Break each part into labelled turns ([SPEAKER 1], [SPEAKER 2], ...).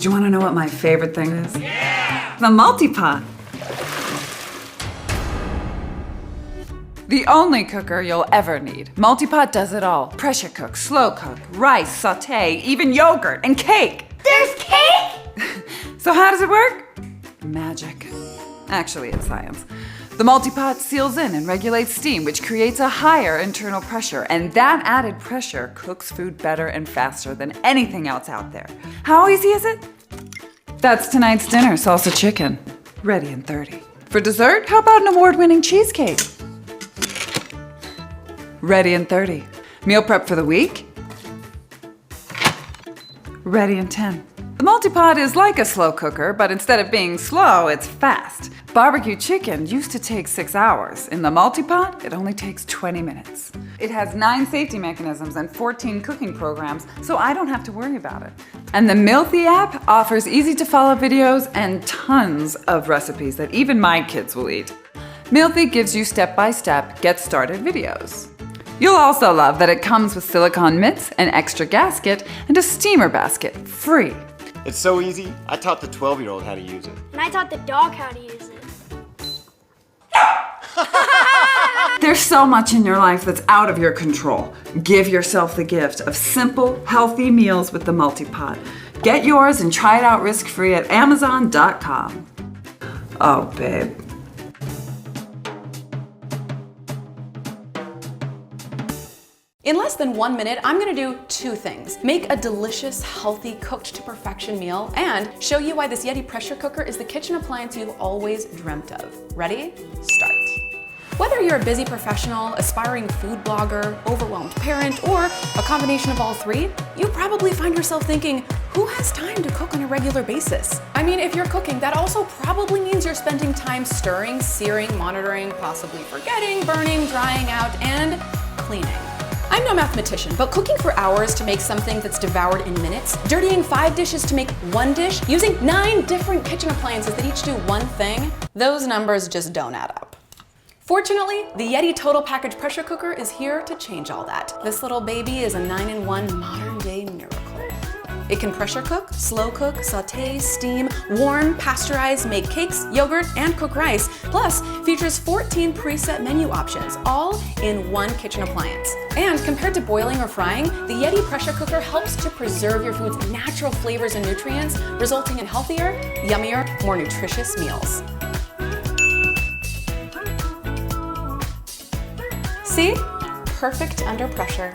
[SPEAKER 1] Do you want to know what my favorite thing is? Yeah! The MultiPot. The only cooker you'll ever need. MultiPot does it all. Pressure cook, slow cook, rice, sauté, even yogurt and cake.
[SPEAKER 2] There's cake?
[SPEAKER 1] So how does it work? Magic. Actually, it's science. The MultiPot seals in and regulates steam, which creates a higher internal pressure, and that added pressure cooks food better and faster than anything else out there. How easy is it? That's tonight's dinner, salsa chicken. Ready in 30. For dessert, how about an award-winning cheesecake? Ready in 30. Meal prep for the week? Ready in 10. The MultiPot is like a slow cooker, but instead of being slow, it's fast. Barbecue chicken used to take 6 hours. In the MultiPot, it only takes 20 minutes. It has 9 safety mechanisms and 14 cooking programs, so I don't have to worry about it. And the Mealthy app offers easy-to-follow videos and tons of recipes that even my kids will eat. Mealthy gives you step-by-step, get-started videos. You'll also love that it comes with silicone mitts, an extra gasket, and a steamer basket, free.
[SPEAKER 3] It's so easy, I taught the 12-year-old how to use it.
[SPEAKER 2] And I taught the dog how to use it.
[SPEAKER 1] There's so much in your life that's out of your control. Give yourself the gift of simple, healthy meals with the MultiPot. Get yours and try it out risk-free at Amazon.com. Oh, babe.
[SPEAKER 4] In less than 1 minute, I'm gonna do 2 things. Make a delicious, healthy, cooked to perfection meal, and show you why this Yedi pressure cooker is the kitchen appliance you've always dreamt of. Ready? Start. Whether you're a busy professional, aspiring food blogger, overwhelmed parent, or a combination of all 3, you probably find yourself thinking, who has time to cook on a regular basis? I mean, if you're cooking, that also probably means you're spending time stirring, searing, monitoring, possibly forgetting, burning, drying out, and cleaning. I'm no mathematician, but cooking for hours to make something that's devoured in minutes, dirtying 5 dishes to make 1 dish, using 9 different kitchen appliances that each do one thing, those numbers just don't add up. Fortunately, the Yedi Total Package Pressure Cooker is here to change all that. This little baby is a 9-in-1 modern-day miracle. It can pressure cook, slow cook, sauté, steam, warm, pasteurize, make cakes, yogurt, and cook rice, plus features 14 preset menu options, all in one kitchen appliance. And compared to boiling or frying, the Yedi pressure cooker helps to preserve your food's natural flavors and nutrients, resulting in healthier, yummier, more nutritious meals. See? Perfect under pressure.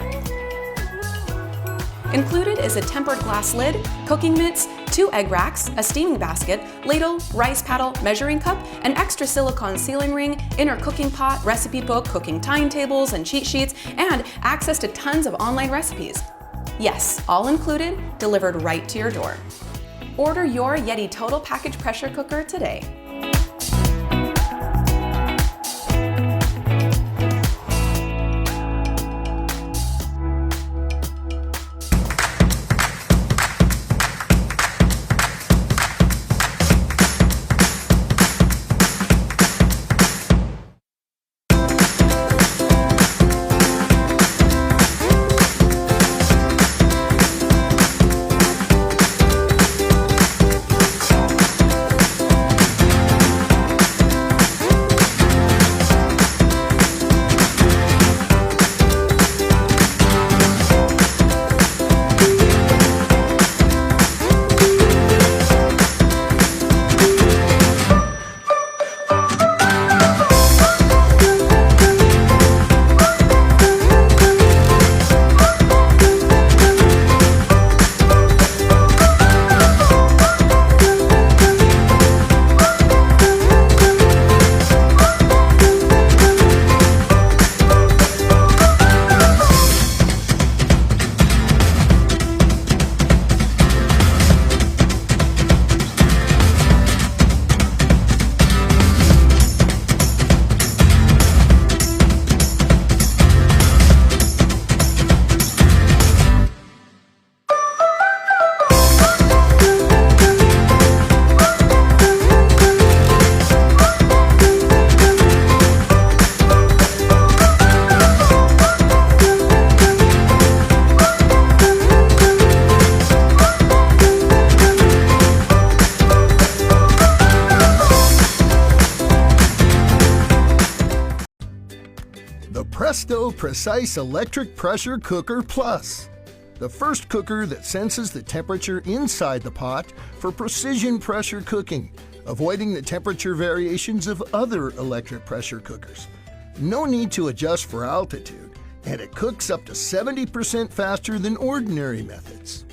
[SPEAKER 4] Included is a tempered glass lid, cooking mitts, 2 egg racks, a steaming basket, ladle, rice paddle, measuring cup, an extra silicone sealing ring, inner cooking pot, recipe book, cooking timetables and cheat sheets, and access to tons of online recipes. Yes, all included, delivered right to your door. Order your Yedi Total Package Pressure Cooker today.
[SPEAKER 5] Presto Precise Electric Pressure Cooker Plus. The first cooker that senses the temperature inside the pot for precision pressure cooking, avoiding the temperature variations of other electric pressure cookers. No need to adjust for altitude, and it cooks up to 70% faster than ordinary methods.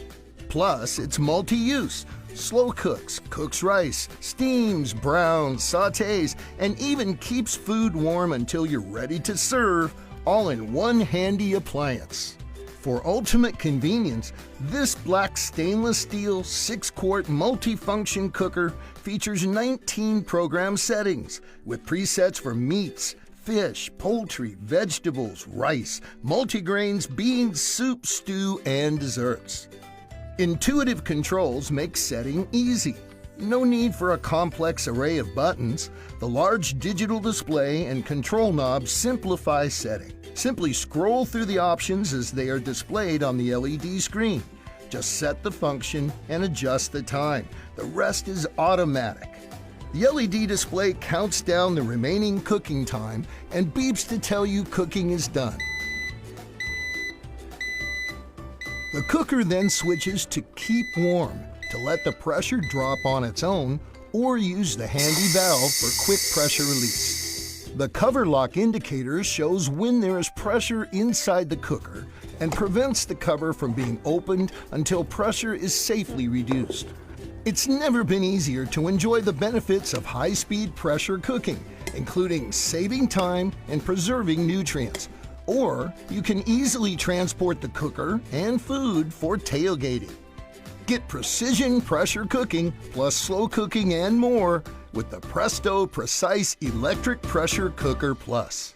[SPEAKER 5] Plus, it's multi-use. Slow cooks rice, steams, browns, sautés, and even keeps food warm until you're ready to serve, all in one handy appliance. For ultimate convenience, this black stainless steel 6-quart multifunction cooker features 19 program settings with presets for meats, fish, poultry, vegetables, rice, multigrains, beans, soup, stew, and desserts. Intuitive controls make setting easy. No need for a complex array of buttons. The large digital display and control knobs simplify setting. Simply scroll through the options as they are displayed on the LED screen. Just set the function and adjust the time. The rest is automatic. The LED display counts down the remaining cooking time and beeps to tell you cooking is done. The cooker then switches to keep warm to let the pressure drop on its own or use the handy valve for quick pressure release. The cover lock indicator shows when there is pressure inside the cooker and prevents the cover from being opened until pressure is safely reduced. It's never been easier to enjoy the benefits of high-speed pressure cooking, including saving time and preserving nutrients. Or you can easily transport the cooker and food for tailgating. Get precision pressure cooking plus slow cooking and more with the Presto Precise Electric Pressure Cooker Plus.